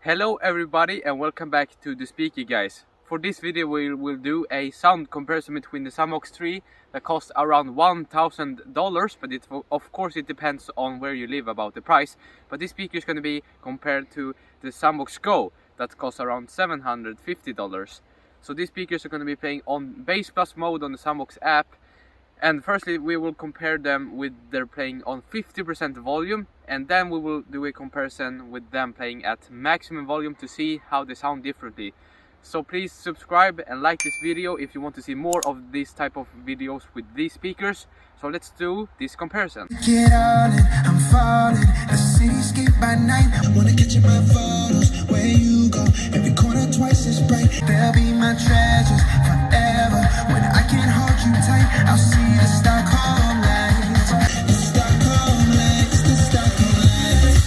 Hello everybody and welcome back to the speaker guys. For this video we will do a sound comparison between the Soundboks 3 that costs around $1,000, but of course it depends on where you live about the price. But this speaker is going to be compared to the Soundboks Go that costs around $750. So these speakers are going to be playing on Bass Plus mode on the Soundboks app. And firstly we will compare them with their playing on 50% volume, and then we will do a comparison with them playing at maximum volume to see how they sound differently. So please subscribe and like this video if you want to see more of these type of videos with these speakers. So let's do this comparison. Get on it, I'm falling. The cityscape by night. I wanna catch in my photos. Where you go, every corner twice as bright. They'll be my treasures forever. When I can't hold you tight, I'll see the Stockholm lights. The Stockholm lights, the Stockholm lights.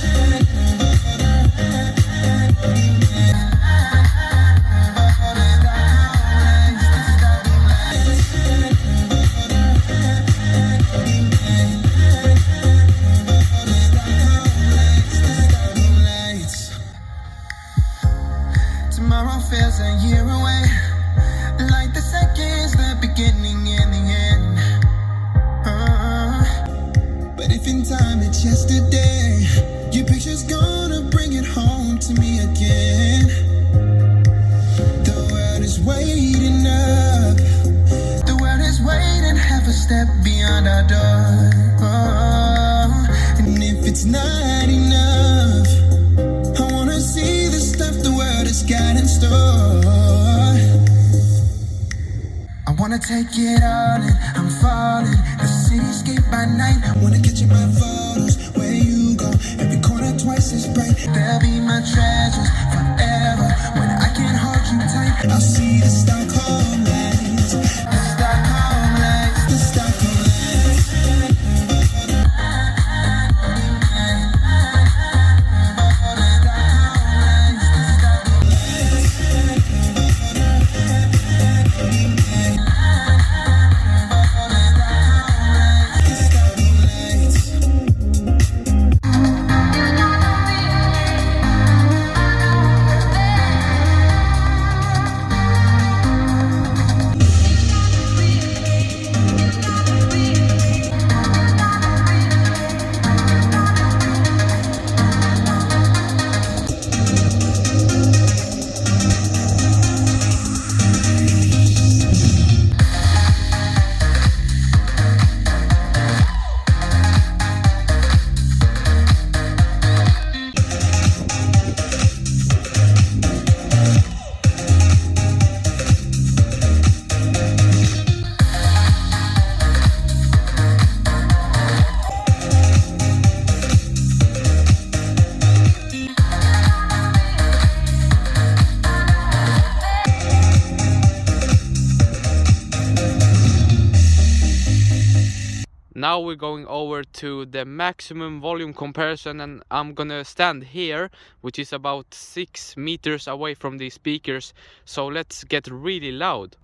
Tomorrow feels a year away, like the seconds, the beginning and the end. But if in time it's yesterday, your picture's gonna bring it home to me again. The world is waiting up, the world is waiting half a step beyond our door. And if it's not enough, I wanna see the stuff the world has got in store. I wanna take it all in, I'm falling. The cityscape by night. I wanna catch in my photos. Where you go, every corner twice as bright. They'll be my treasures forever. When I can't hold you tight, I'll see the Stockholm lights. The Stockholm lights, the Stockholm lights. Now we're going over to the maximum volume comparison, and I'm gonna stand here, which is about 6 meters away from these speakers. So let's get really loud.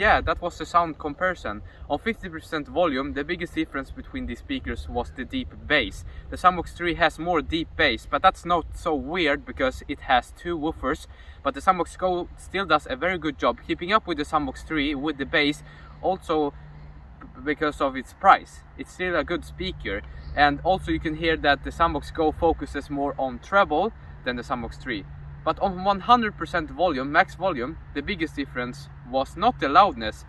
yeah, that was the sound comparison. On 50% volume, the biggest difference between these speakers was the deep bass. The Soundboks 3 has more deep bass, but that's not so weird because it has two woofers. But the Soundboks Go still does a very good job keeping up with the Soundboks 3 with the bass, also because of its price. It's still a good speaker, and also you can hear that the Soundboks Go focuses more on treble than the Soundboks 3. But on 100% volume, max volume, the biggest difference was not the loudness.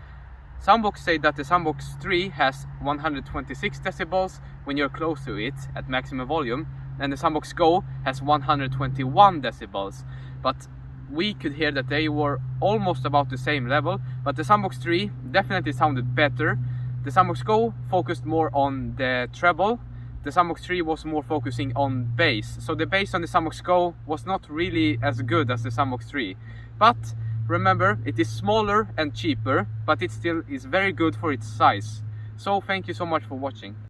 Soundboks say that the Soundboks 3 has 126 decibels when you're close to it at maximum volume, and the Soundboks Go has 121 decibels. But we could hear that they were almost about the same level, but the Soundboks 3 definitely sounded better. The Soundboks Go focused more on the treble. The Soundboks 3 was more focusing on bass. So the bass on the Soundboks Go was not really as good as the Soundboks 3. But remember, it is smaller and cheaper, but it still is very good for its size. So thank you so much for watching.